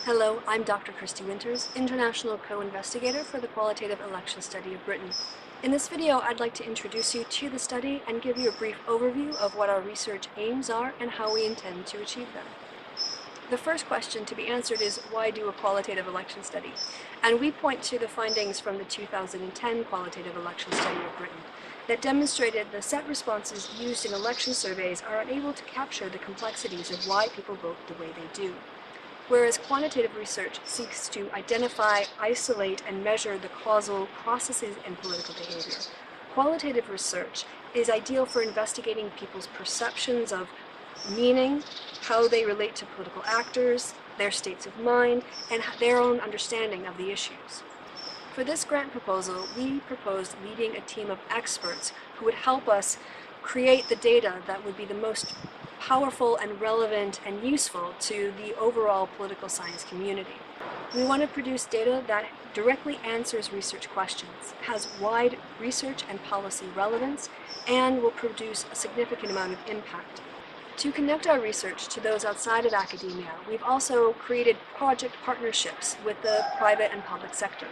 Hello, I'm Dr. Christy Winters, International Co-Investigator for the Qualitative Election Study of Britain. In this video, I'd like to introduce you to the study and give you a brief overview of what our research aims are and how we intend to achieve them. The first question to be answered is, why do a qualitative election study? And we point to the findings from the 2010 Qualitative Election Study of Britain that demonstrated the set responses used in election surveys are unable to capture the complexities of why people vote the way they do. Whereas quantitative research seeks to identify, isolate, and measure the causal processes in political behavior, qualitative research is ideal for investigating people's perceptions of meaning, how they relate to political actors, their states of mind, and their own understanding of the issues. For this grant proposal, we proposed leading a team of experts who would help us create the data that would be the most powerful and relevant and useful to the overall political science community. We want to produce data that directly answers research questions, has wide research and policy relevance, and will produce a significant amount of impact. To connect our research to those outside of academia, we've also created project partnerships with the private and public sector.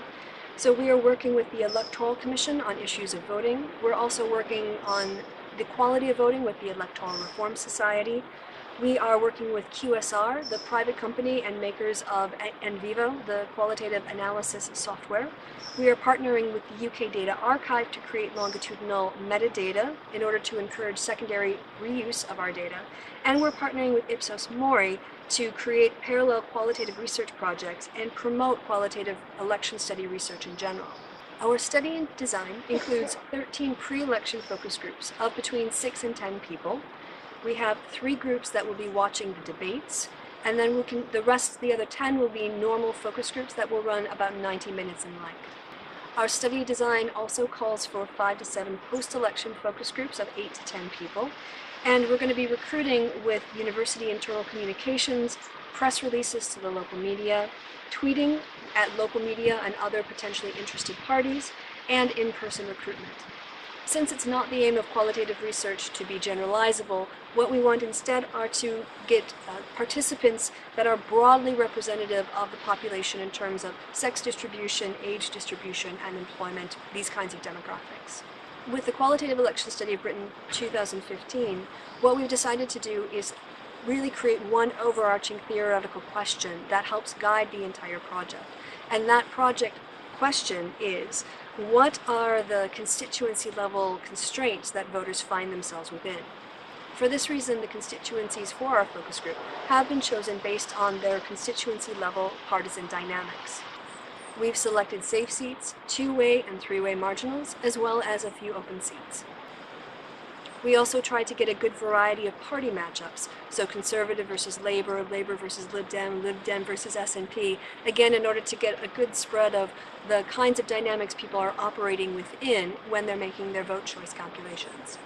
So we are working with the Electoral Commission on issues of voting. We're also working on the quality of voting with the Electoral Reform Society. We are working with QSR, the private company and makers of NVivo, the qualitative analysis software. We are partnering with the UK Data Archive to create longitudinal metadata in order to encourage secondary reuse of our data. And we're partnering with Ipsos Mori to create parallel qualitative research projects and promote qualitative election study research in general. Our study design includes 13 pre-election focus groups of between 6 and 10 people. We have 3 groups that will be watching the debates, and then the other 10 will be normal focus groups that will run about 90 minutes in length. Our study design also calls for 5 to 7 post-election focus groups of 8 to 10 people, and we're going to be recruiting with university internal communications, press releases to the local media, tweeting at local media and other potentially interested parties, and in-person recruitment. Since it's not the aim of qualitative research to be generalizable, what we want instead are to get participants that are broadly representative of the population in terms of sex distribution, age distribution, and employment, these kinds of demographics. With the Qualitative Election Study of Britain 2015, what we've decided to do is really create one overarching theoretical question that helps guide the entire project. And that project question is, what are the constituency level constraints that voters find themselves within? For this reason, the constituencies for our focus group have been chosen based on their constituency level partisan dynamics. We've selected safe seats, 2-way and 3-way marginals, as well as a few open seats. We also tried to get a good variety of party matchups, so Conservative versus Labour, Labour versus Lib Dem, Lib Dem versus SNP, again in order to get a good spread of the kinds of dynamics people are operating within when they're making their vote choice calculations.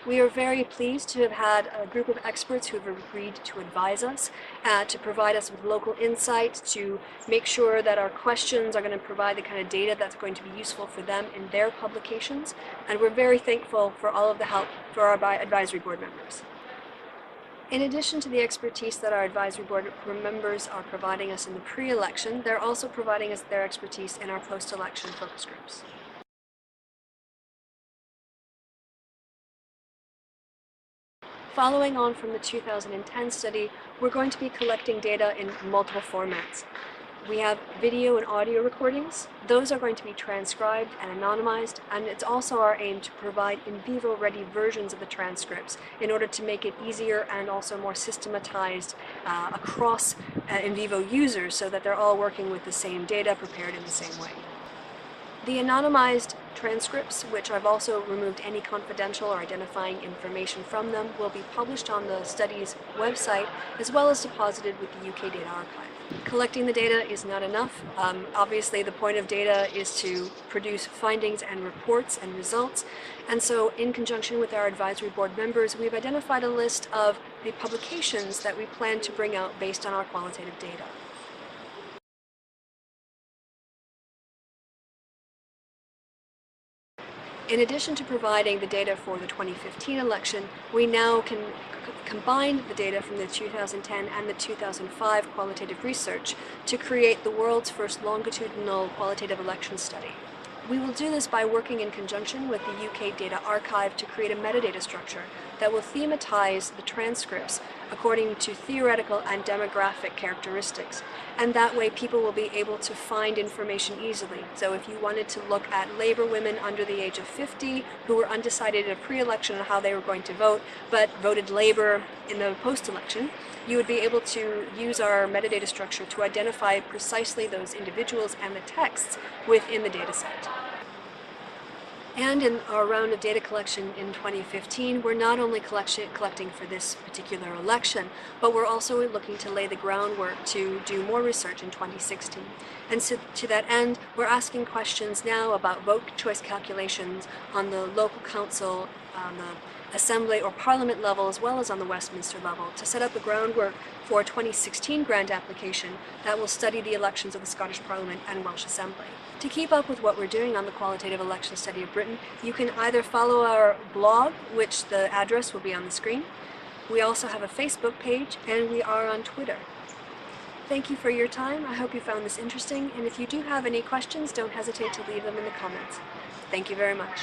We are very pleased to have had a group of experts who have agreed to advise us, to provide us with local insight, to make sure that our questions are going to provide the kind of data that's going to be useful for them in their publications, and we're very thankful for all of the help for our advisory board members. In addition to the expertise that our advisory board members are providing us in the pre-election, they're also providing us their expertise in our post-election focus groups. Following on from the 2010 study, we're going to be collecting data in multiple formats. We have video and audio recordings. Those are going to be transcribed and anonymized, and it's also our aim to provide in vivo ready versions of the transcripts in order to make it easier and also more systematized across in vivo users so that they're all working with the same data prepared in the same way. The anonymized transcripts, which I've also removed any confidential or identifying information from them, will be published on the study's website as well as deposited with the UK Data Archive. Collecting the data is not enough. Obviously, the point of data is to produce findings and reports and results, and so in conjunction with our advisory board members, we've identified a list of the publications that we plan to bring out based on our qualitative data. In addition to providing the data for the 2015 election, we now can combine the data from the 2010 and the 2005 qualitative research to create the world's first longitudinal qualitative election study. We will do this by working in conjunction with the UK Data Archive to create a metadata structure that will thematize the transcripts according to theoretical and demographic characteristics. And that way people will be able to find information easily. So if you wanted to look at Labour women under the age of 50 who were undecided in a pre-election on how they were going to vote, but voted Labour in the post-election, you would be able to use our metadata structure to identify precisely those individuals and the texts within the data set. And in our round of data collection in 2015, we're not only collecting for this particular election, but we're also looking to lay the groundwork to do more research in 2016. And so to that end, we're asking questions now about vote choice calculations on the local council, on the assembly or parliament level, as well as on the Westminster level, to set up the groundwork for a 2016 grant application that will study the elections of the Scottish Parliament and Welsh Assembly. To keep up with what we're doing on the Qualitative Election Study of Britain, you can either follow our blog, which the address will be on the screen. We also have a Facebook page, and we are on Twitter. Thank you for your time. I hope you found this interesting, and if you do have any questions, don't hesitate to leave them in the comments. Thank you very much.